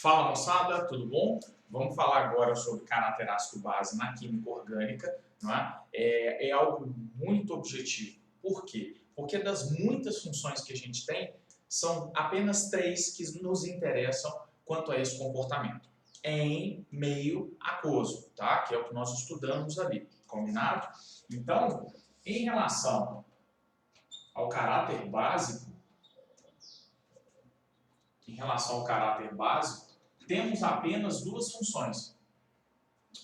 Fala moçada, tudo bom? Vamos falar agora sobre caráter ácido base na química orgânica, não é? É algo muito objetivo. Por quê? Porque das muitas funções que a gente tem, são apenas três que nos interessam quanto a esse comportamento. Em meio aquoso, tá? Que é o que nós estudamos ali, combinado? Então, em relação ao caráter básico, temos apenas duas funções.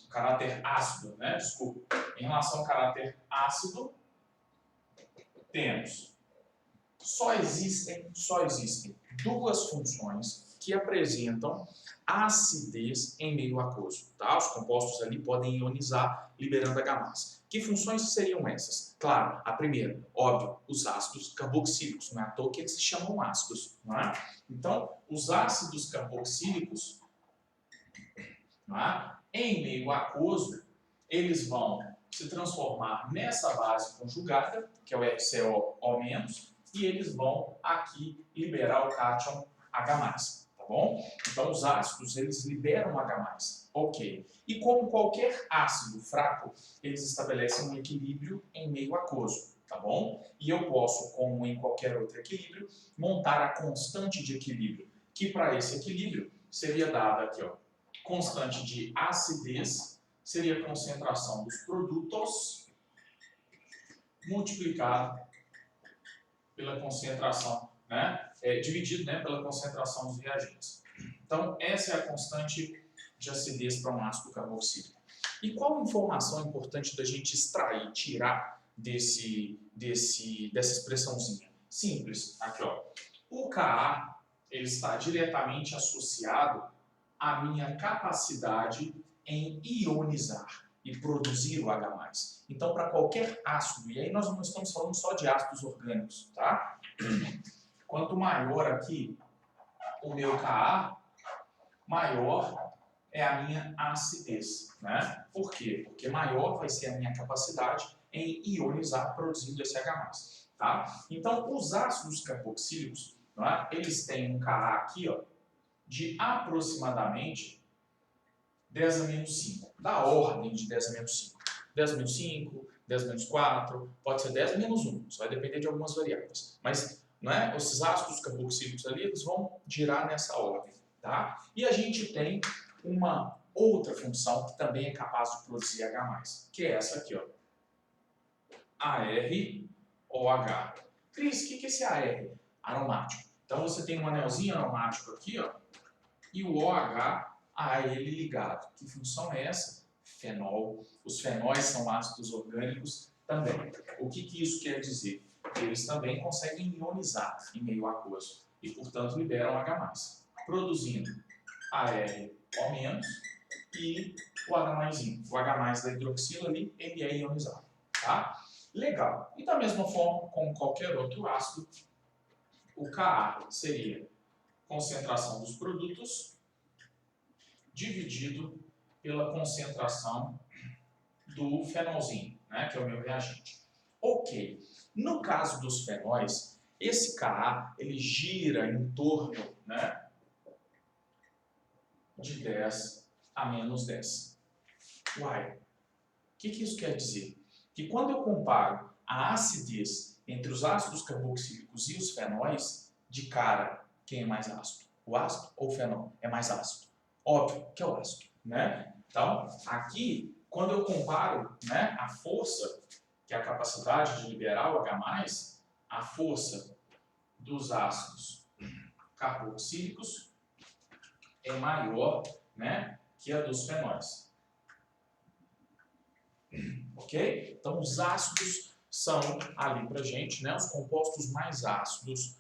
O caráter ácido, né? Desculpa. Em relação ao caráter ácido, temos só existem duas funções que apresentam acidez em meio aquoso. Tá? Os compostos ali podem ionizar, liberando H+. Que funções seriam essas? Claro, a primeira, óbvio, os ácidos carboxílicos. Não é à toa que eles se chamam ácidos. Não é? Então, os ácidos carboxílicos, não é? Em meio aquoso, eles vão se transformar nessa base conjugada, que é o FCO-, e eles vão aqui liberar o cátion H+, tá bom? Então, os ácidos, eles liberam H+, ok. E como qualquer ácido fraco, eles estabelecem um equilíbrio em meio aquoso, tá bom? E eu posso, como em qualquer outro equilíbrio, montar a constante de equilíbrio, que para esse equilíbrio seria dada aqui, ó, constante de acidez, seria a concentração dos produtos multiplicado pela concentração, né, dividido, né, pela concentração dos reagentes. Então, essa é a constante de acidez para um ácido carboxílico. E qual informação é importante da gente extrair, tirar dessa expressãozinha? Simples, aqui ó. O Ka, ele está diretamente associado à minha capacidade em ionizar e produzir o H+. Então, para qualquer ácido, e aí nós não estamos falando só de ácidos orgânicos, tá? Quanto maior aqui o meu Ka, maior é a minha acidez, né? Por quê? Porque maior vai ser a minha capacidade em ionizar produzindo esse H+, tá? Então, os ácidos carboxílicos, não é? Eles têm um Ka aqui, ó, de aproximadamente 10 a menos 5, da ordem de 10 a menos 5. 10 a menos 5, 10 a menos 4, pode ser 10 a menos 1, isso vai depender de algumas variáveis. Mas, não é? Esses ácidos carboxílicos ali, eles vão girar nessa ordem, tá? E a gente tem uma outra função que também é capaz de produzir H+, que é essa aqui, ó. AROH. Cris, o que é esse AR? Aromático. Então você tem um anelzinho aromático aqui, ó, e o OH a ele ligado. Que função é essa? Fenol. Os fenóis são ácidos orgânicos também. O que isso quer dizer? Eles também conseguem ionizar em meio aquoso e, portanto, liberam H+, produzindo ARO- e o H+. O H+ da hidroxila ali, ele é ionizado. Tá? Legal. E da mesma forma, como qualquer outro ácido, o Ka seria concentração dos produtos dividido pela concentração do fenolzinho, né, que é o meu reagente. Ok. No caso dos fenóis, esse Ka, ele gira em torno, né, de 10 a menos 10. Uai, o que isso quer dizer? Que quando eu comparo a acidez entre os ácidos carboxílicos e os fenóis, de cara, quem é mais ácido? O ácido ou o fenol? É mais ácido. Óbvio que é o ácido, né? Então, aqui, quando eu comparo, né, a força, que é a capacidade de liberar o H+, a força dos ácidos carboxílicos é maior, né, que a dos fenóis. Ok? Então, os ácidos são ali pra gente, né, os compostos mais ácidos,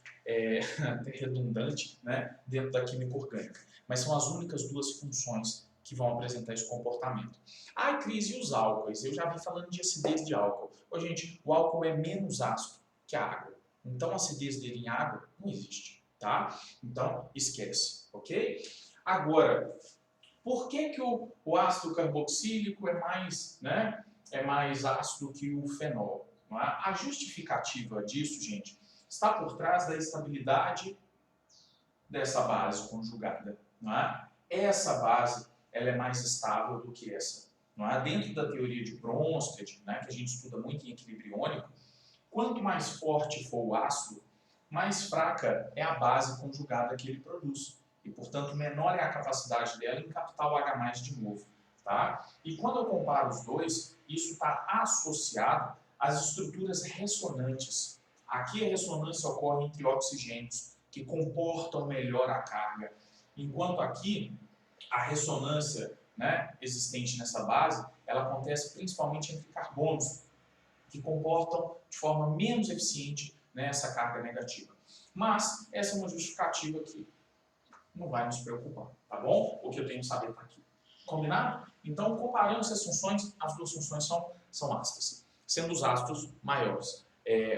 até redundante, né, dentro da química orgânica. Mas são as únicas duas funções que vão apresentar esse comportamento. Ah, Cris, e os álcoois? Eu já vi falando de acidez de álcool. Ô, gente, o álcool é menos ácido que a água. Então, a acidez dele em água não existe, tá? Então, esquece, ok? Agora, por que o ácido carboxílico é mais ácido que o fenol? Não é? A justificativa disso, gente, está por trás da estabilidade dessa base conjugada. não é? Essa base ela é mais estável do que essa. Não é? Dentro da teoria de Bronsted, né, que a gente estuda muito em equilíbrio iônico, quanto mais forte for o ácido, mais fraca é a base conjugada que ele produz. E, portanto, menor é a capacidade dela em captar o H+, de novo. Tá? E quando eu comparo os dois, isso está associado às estruturas ressonantes. Aqui a ressonância ocorre entre oxigênios, que comportam melhor a carga, enquanto aqui a ressonância, né, existente nessa base, ela acontece principalmente entre carbonos, que comportam de forma menos eficiente, né, essa carga negativa. Mas essa é uma justificativa que não vai nos preocupar, tá bom? O que eu tenho que saber está aqui. Combinado? Então, comparando essas funções, as duas funções são ácidas, sendo os ácidos maiores,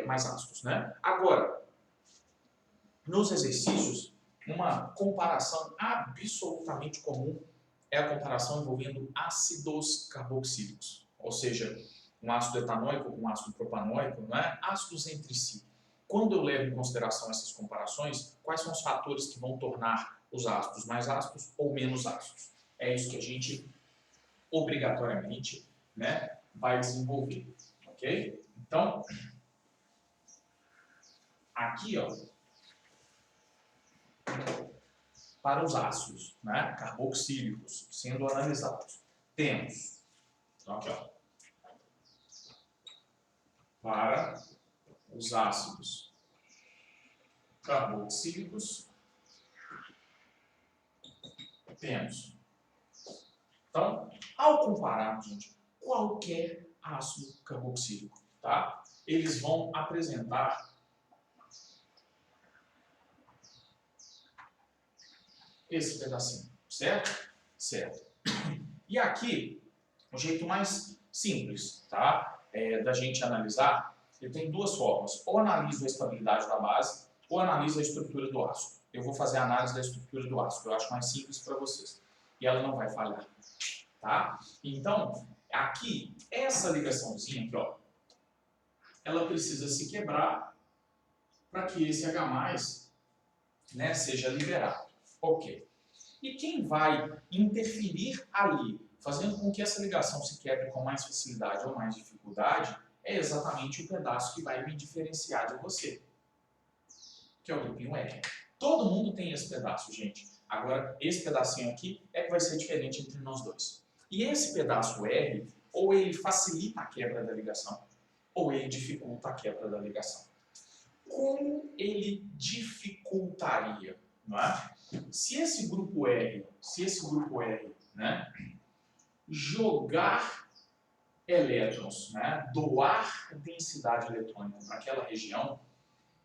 mais ácidos, né? Agora, nos exercícios, uma comparação absolutamente comum é a comparação envolvendo ácidos carboxílicos, ou seja, um ácido etanóico com um ácido propanóico, não é? Ácidos entre si. Quando eu levo em consideração essas comparações, quais são os fatores que vão tornar os ácidos mais ácidos ou menos ácidos? É isso que a gente, obrigatoriamente, né, vai desenvolver, ok? Então, aqui, ó, para os ácidos, né, carboxílicos, sendo analisados, temos, então aqui, ó, para os ácidos carboxílicos, temos. Então, ao compararmos, gente, qualquer ácido carboxílico, tá? Eles vão apresentar esse pedacinho, certo? Certo. E aqui, o jeito mais simples, tá? Da gente analisar, ele tem duas formas. Ou analiso a estabilidade da base, ou analiso a estrutura do ácido. Eu vou fazer a análise da estrutura do ácido, eu acho mais simples para vocês. E ela não vai falhar, tá? Então, aqui, essa ligaçãozinha aqui, ó, ela precisa se quebrar para que esse H+, né, seja liberado. Ok. E quem vai interferir ali, fazendo com que essa ligação se quebre com mais facilidade ou mais dificuldade, é exatamente o pedaço que vai me diferenciar de você, que é o grupinho R. Todo mundo tem esse pedaço, gente. Agora, esse pedacinho aqui é que vai ser diferente entre nós dois. E esse pedaço R, ou ele facilita a quebra da ligação, ou ele dificulta a quebra da ligação. Como ele dificultaria, não é? Se esse grupo R, né, jogar elétrons, né, doar densidade eletrônica para aquela região,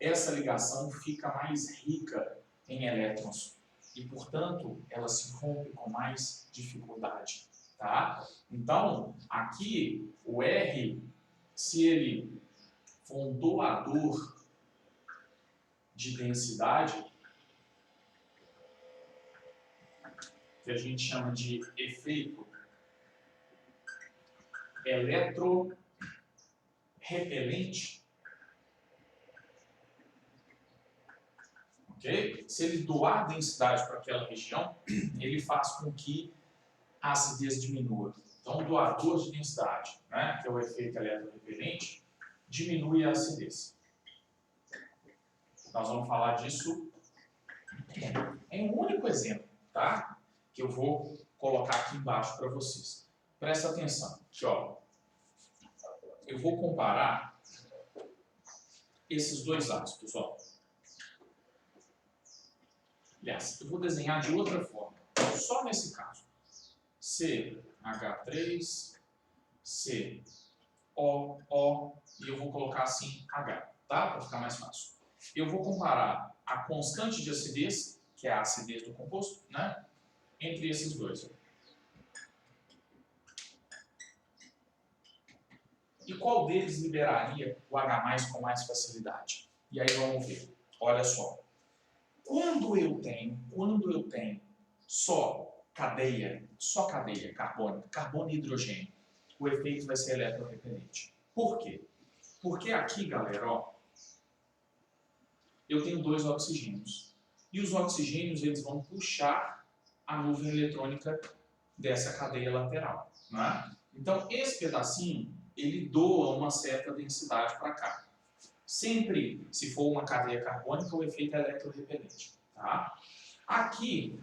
essa ligação fica mais rica em elétrons e, portanto, ela se rompe com mais dificuldade, tá? Então, aqui o R, se ele for um doador de densidade, que a gente chama de efeito eletrorrepelente, ok? Se ele doar densidade para aquela região, ele faz com que a acidez diminua. Então, o doador de densidade, né, que é o efeito eletrorrepelente, diminui a acidez. Nós vamos falar disso em um único exemplo, tá? Que eu vou colocar aqui embaixo para vocês. Presta atenção, aqui, ó. Eu vou comparar esses dois ácidos, ó. Aliás, eu vou desenhar de outra forma, só nesse caso. CH3, COO, e eu vou colocar assim H, tá? Para ficar mais fácil. Eu vou comparar a constante de acidez, que é a acidez do composto, né? Entre esses dois, ó. E qual deles liberaria o H+ com mais facilidade? E aí vamos ver. Olha só. Quando eu tenho só cadeia carbônica, carbono e hidrogênio, o efeito vai ser eletrorrepelente. Por quê? Porque aqui, galera, ó, eu tenho dois oxigênios. E os oxigênios, eles vão puxar a nuvem eletrônica dessa cadeia lateral. Né? Então, esse pedacinho, ele doa uma certa densidade para cá. Sempre, se for uma cadeia carbônica, o efeito é eletrorrepelente. Tá? Aqui,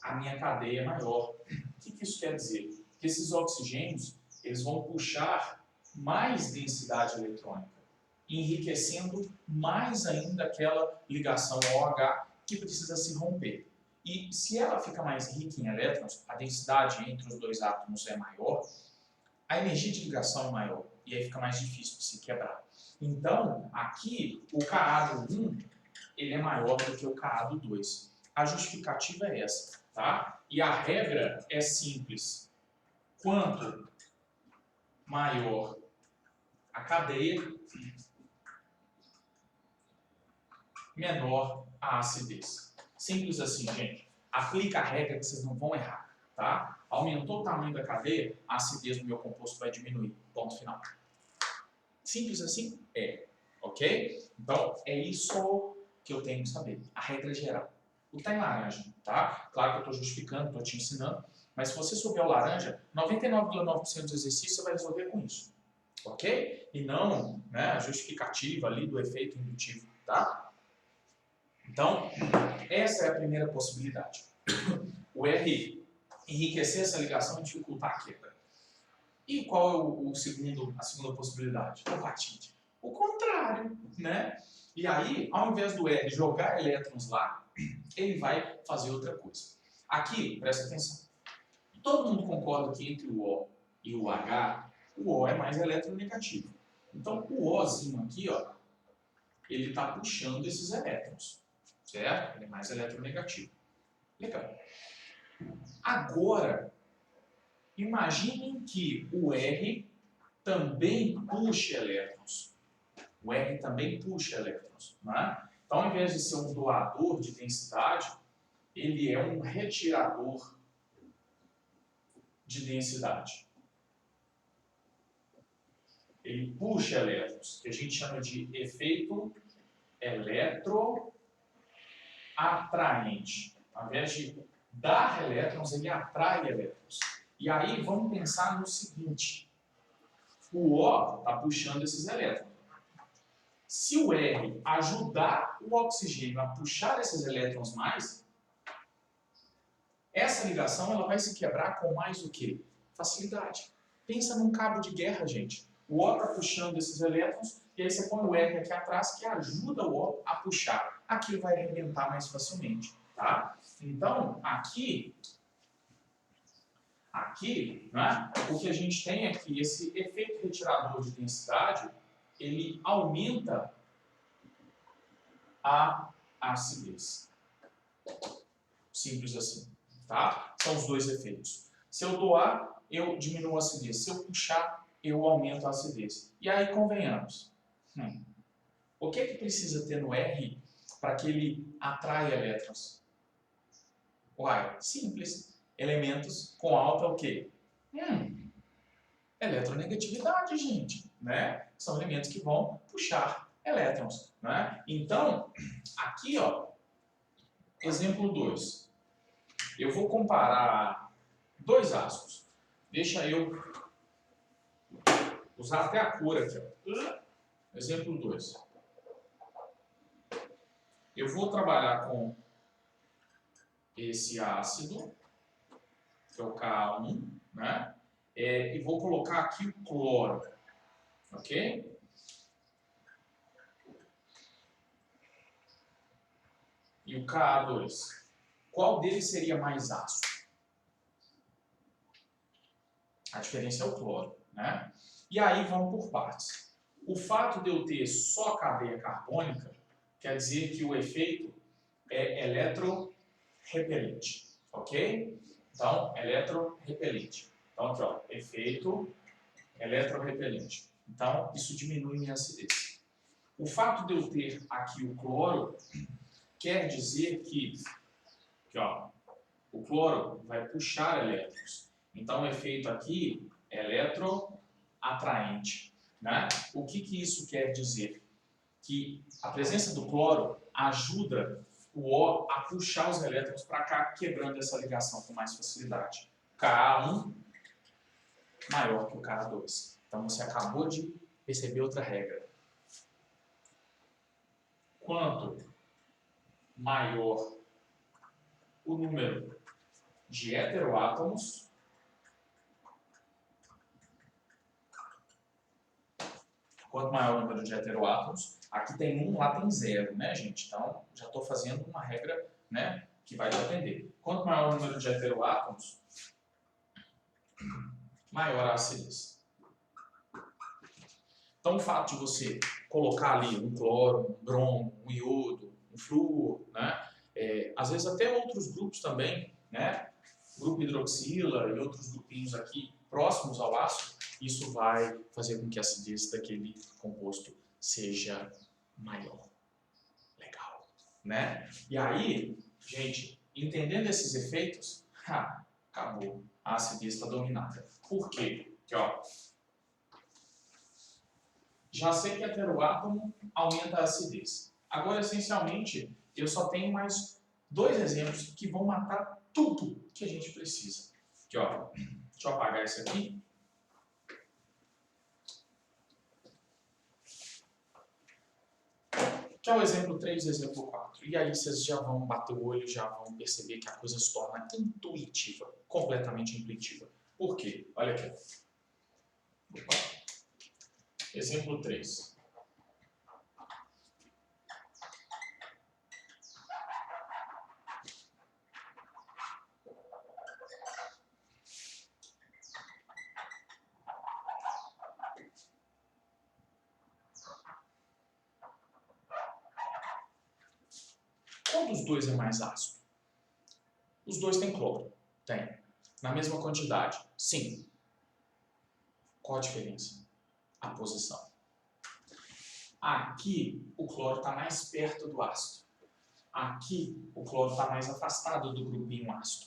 a minha cadeia é maior. O que isso quer dizer? Que esses oxigênios, eles vão puxar mais densidade eletrônica, enriquecendo mais ainda aquela ligação OH que precisa se romper. E se ela fica mais rica em elétrons, a densidade entre os dois átomos é maior, a energia de ligação é maior, e aí fica mais difícil de se quebrar. Então, aqui, o Ca do 1, ele é maior do que o Ca do 2. A justificativa é essa, tá? E a regra é simples. Quanto maior a cadeia, menor a acidez. Simples assim, gente. Aplica a regra que vocês não vão errar, tá? Aumentou o tamanho da cadeia, a acidez do meu composto vai diminuir. Ponto final. Simples assim? É. Ok? Então, é isso que eu tenho que saber. A regra geral. O que está em laranja, tá? Claro que eu estou justificando, estou te ensinando, mas se você souber o laranja, 99,9% dos exercícios você vai resolver com isso. Ok? E não, né, a justificativa ali do efeito indutivo, tá? Então, essa é a primeira possibilidade. O R enriquecer essa ligação e dificultar a quebra. E qual é a segunda possibilidade? O Patite. O contrário, né? E aí, ao invés do R jogar elétrons lá, ele vai fazer outra coisa. Aqui, presta atenção. Todo mundo concorda que entre o O e o H, o O é mais eletronegativo. Então, o Ozinho aqui, ó, ele está puxando esses elétrons, certo? Ele é mais eletronegativo. Legal. Agora, imaginem que o R também puxa elétrons. O R também puxa elétrons, né? Então, ao invés de ser um doador de densidade, ele é um retirador de densidade. Ele puxa elétrons, que a gente chama de efeito eletroatraente. Ao invés de dar elétrons, ele atrai elétrons. E aí, vamos pensar no seguinte. O O está puxando esses elétrons. Se o R ajudar o oxigênio a puxar esses elétrons mais, essa ligação ela vai se quebrar com mais o quê? Facilidade. Pensa num cabo de guerra, gente. O O está puxando esses elétrons e aí você põe o R aqui atrás que ajuda o O a puxar. Aquilo vai arrebentar mais facilmente, tá? Então, aqui, né, o que a gente tem aqui, esse efeito retirador de densidade, ele aumenta a acidez. Simples assim, tá? São os dois efeitos. Se eu doar, eu diminuo a acidez. Se eu puxar, eu aumento a acidez. E aí, convenhamos. O que é que precisa ter no R para que ele atraia elétrons? Uai, simples. Elementos com alta o quê? Eletronegatividade, gente, né? São elementos que vão puxar elétrons, né? Então, aqui, ó, exemplo 2. Eu vou comparar dois ácidos. Deixa eu usar até a cor aqui, ó. Exemplo 2. Eu vou trabalhar com esse ácido, que é o Ka1, né? E vou colocar aqui o cloro, ok? E o Ka2. Qual deles seria mais ácido? A diferença é o cloro, né? E aí vamos por partes. O fato de eu ter só cadeia carbônica quer dizer que o efeito é eletrorrepelente, ok? Então, eletrorrepelente. Então, aqui, ó, efeito eletrorrepelente. Então, isso diminui minha acidez. O fato de eu ter aqui o cloro quer dizer que ó, o cloro vai puxar elétrons. Então, o efeito aqui é eletroatraente, né? O que isso quer dizer? Que a presença do cloro ajuda o O a puxar os elétrons para cá, quebrando essa ligação com mais facilidade. Ka1 maior que o Ka2. Então você acabou de perceber outra regra. Quanto maior o número de heteroátomos, aqui tem 1, lá tem 0, né, gente? Então, já estou fazendo uma regra, né, que vai depender. Quanto maior o número de heteroátomos, maior a acidez. Então, o fato de você colocar ali um cloro, um bromo, um iodo, um flúor, né, às vezes até outros grupos também, né, grupo hidroxila e outros grupinhos aqui próximos ao ácido, isso vai fazer com que a acidez daquele composto seja maior. Legal, né? E aí, gente, entendendo esses efeitos, acabou. A acidez está dominada. Por quê? Aqui, ó. Já sei que heteroátomo aumenta a acidez. Agora, essencialmente, eu só tenho mais 2 exemplos que vão matar tudo que a gente precisa. Aqui, ó. Deixa eu apagar esse aqui. Que é o exemplo 3 e o exemplo 4. E aí vocês já vão bater o olho, já vão perceber que a coisa se torna intuitiva, completamente intuitiva. Por quê? Olha aqui. Opa. Exemplo 3. Qual dos dois é mais ácido? Os dois têm cloro. Tem. Na mesma quantidade? Sim. Qual a diferença? A posição. Aqui, o cloro está mais perto do ácido. Aqui, o cloro está mais afastado do grupinho ácido.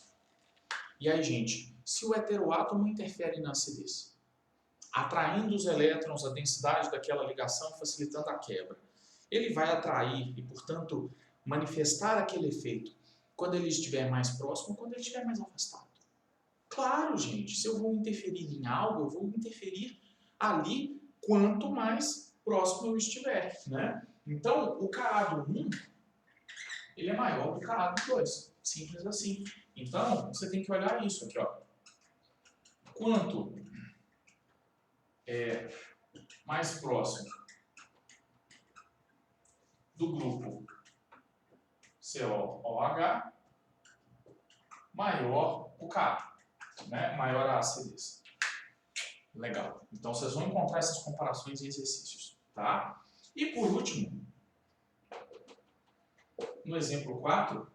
E aí, gente, se o heteroátomo interfere na acidez, atraindo os elétrons, a densidade daquela ligação, facilitando a quebra, ele vai atrair e, portanto, manifestar aquele efeito quando ele estiver mais próximo ou quando ele estiver mais afastado. Claro, gente, se eu vou interferir em algo, eu vou interferir ali quanto mais próximo eu estiver, né? Então, o Ka do 1, ele é maior do que o Ka do 2. Simples assim. Então, você tem que olhar isso aqui, ó. Quanto é mais próximo do grupo COOH, maior o Ka, né? Maior a acidez. Legal. Então, vocês vão encontrar essas comparações em exercícios, tá? E, por último, no exemplo 4,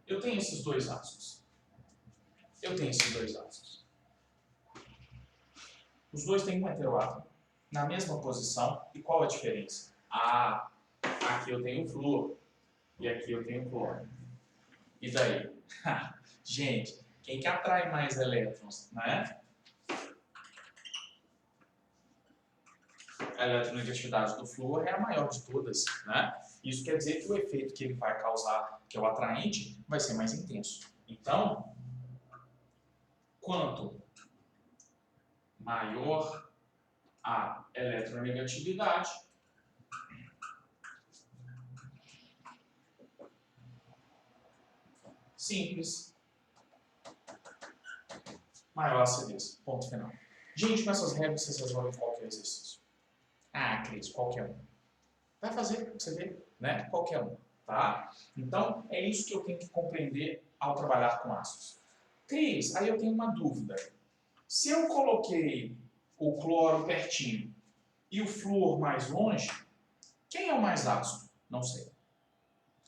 eu tenho esses dois ácidos. Os dois têm um heteroátomo na mesma posição. E qual a diferença? Aqui eu tenho flúor e aqui eu tenho cloro. E daí? Gente, quem que atrai mais elétrons, né? A eletronegatividade do flúor é a maior de todas, né? Isso quer dizer que o efeito que ele vai causar, que é o atraente, vai ser mais intenso. Então, quanto maior a eletronegatividade, simples, maior a acidez. Ponto final. Gente, com essas regras vocês resolvem qualquer exercício. Cris, qualquer um. Vai fazer para você ver, né? Qualquer um, tá? Então, é isso que eu tenho que compreender ao trabalhar com ácidos. Cris, aí eu tenho uma dúvida. Se eu coloquei o cloro pertinho e o flúor mais longe, quem é o mais ácido? Não sei.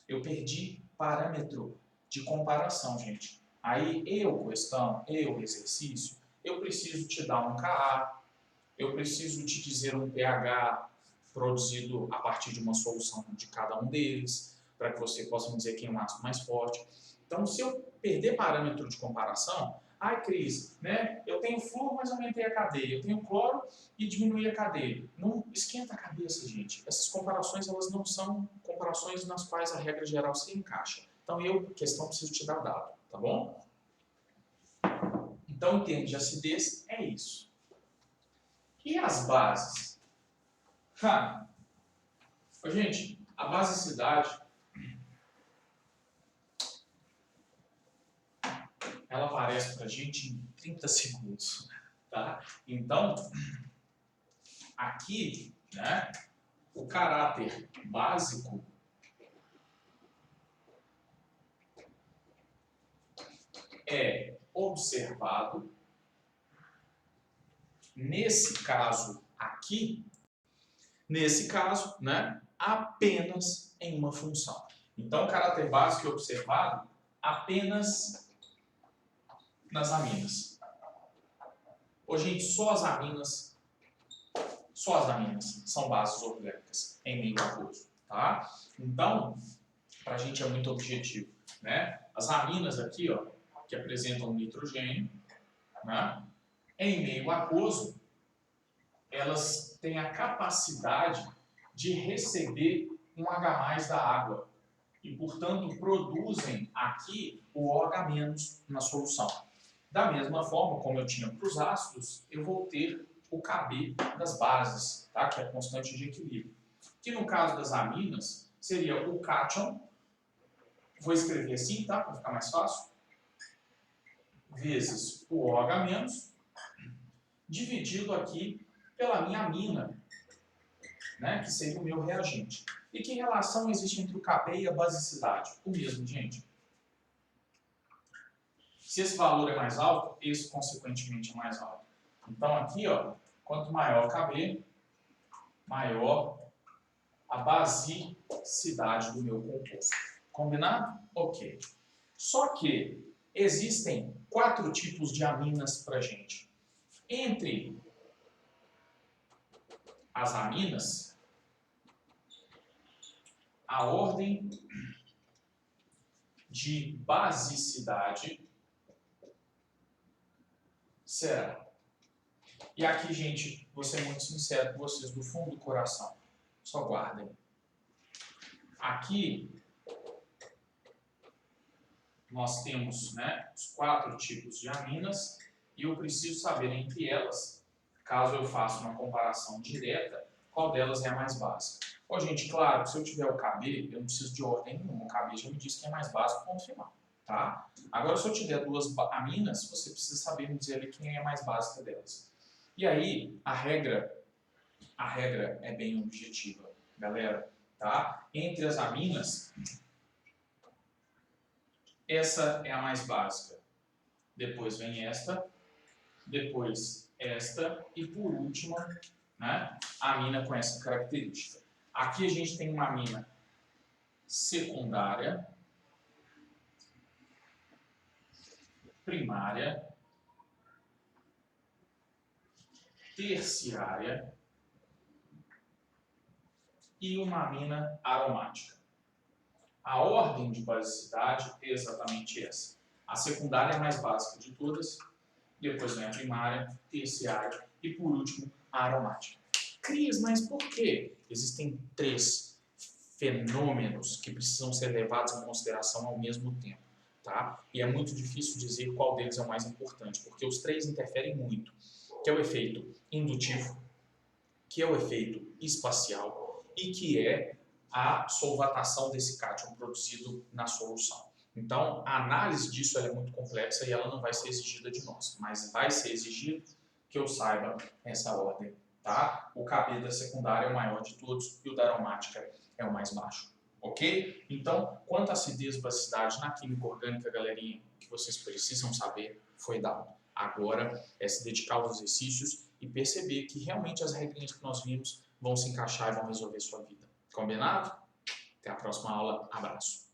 Eu perdi parâmetro de comparação, gente. Aí questão, exercício, eu preciso te dar um Ka, eu preciso te dizer um pH produzido a partir de uma solução de cada um deles, para que você possa me dizer quem é o ácido mais forte. Então, se eu perder parâmetro de comparação, ai Cris, né, eu tenho flúor, mas aumentei a cadeia, eu tenho cloro e diminuí a cadeia. Não esquenta a cabeça, gente. Essas comparações, elas não são comparações nas quais a regra geral se encaixa. Então questão, preciso te dar dado, tá bom? Então, em termos de acidez, é isso. E as bases? Cara, gente, a basicidade, ela aparece pra gente em 30 segundos, tá? Então, aqui, né, o caráter básico é observado, nesse caso aqui, né, apenas em uma função. Então, o caráter básico é observado apenas nas aminas. Ô, gente, só as aminas são bases orgânicas em meio aquoso, tá? Então, pra gente é muito objetivo, né? As aminas aqui, ó, que apresentam nitrogênio, né? Em meio aquoso, elas têm a capacidade de receber um H+ da água e, portanto, produzem aqui o OH- na solução. Da mesma forma, como eu tinha para os ácidos, eu vou ter o Kb das bases, tá? Que é a constante de equilíbrio. Que no caso das aminas, seria o cátion, vou escrever assim, tá? Para ficar mais fácil, vezes o OH-, dividido aqui pela minha amina, né? Que seria o meu reagente. E que relação existe entre o Kb e a basicidade? O mesmo, gente. Se esse valor é mais alto, esse consequentemente é mais alto. Então aqui, ó, quanto maior o Kb, maior a basicidade do meu composto. Combinado? Ok. Só que existem 4 tipos de aminas pra gente. Entre as aminas, a ordem de basicidade será. E aqui, gente, vou ser muito sincero com vocês, do fundo do coração. Só guardem. Aqui, nós temos, né, os 4 tipos de aminas e eu preciso saber entre elas, caso eu faça uma comparação direta, qual delas é a mais básica. Ó, gente, claro, se eu tiver o Kb, eu não preciso de ordem nenhuma. O Kb já me diz que é mais básico, ponto final. Tá? Agora, se eu tiver 2 aminas, você precisa saber me dizer ali quem é a mais básica delas. E aí, a regra é bem objetiva, galera. Tá? Entre as aminas, essa é a mais básica. Depois vem esta, depois esta e por último, né, a amina com essa característica. Aqui a gente tem uma amina secundária, primária, terciária e uma amina aromática. A ordem de basicidade é exatamente essa. A secundária é a mais básica de todas, depois vem a primária, terciária e, por último, a aromática. Cris, mas por quê? Existem 3 fenômenos que precisam ser levados em consideração ao mesmo tempo. Tá? E é muito difícil dizer qual deles é o mais importante, porque os 3 interferem muito, que é o efeito indutivo, que é o efeito espacial e que é a solvatação desse cátion produzido na solução. Então, a análise disso é muito complexa e ela não vai ser exigida de nós, mas vai ser exigido que eu saiba essa ordem. Tá? O Kb da secundária é o maior de todos e o da aromática é o mais baixo. Ok? Então, quanto à acidez e basicidade na química orgânica, galerinha, o que vocês precisam saber foi dado. Agora é se dedicar aos exercícios e perceber que realmente as regrinhas que nós vimos vão se encaixar e vão resolver sua vida. Combinado? Até a próxima aula. Abraço.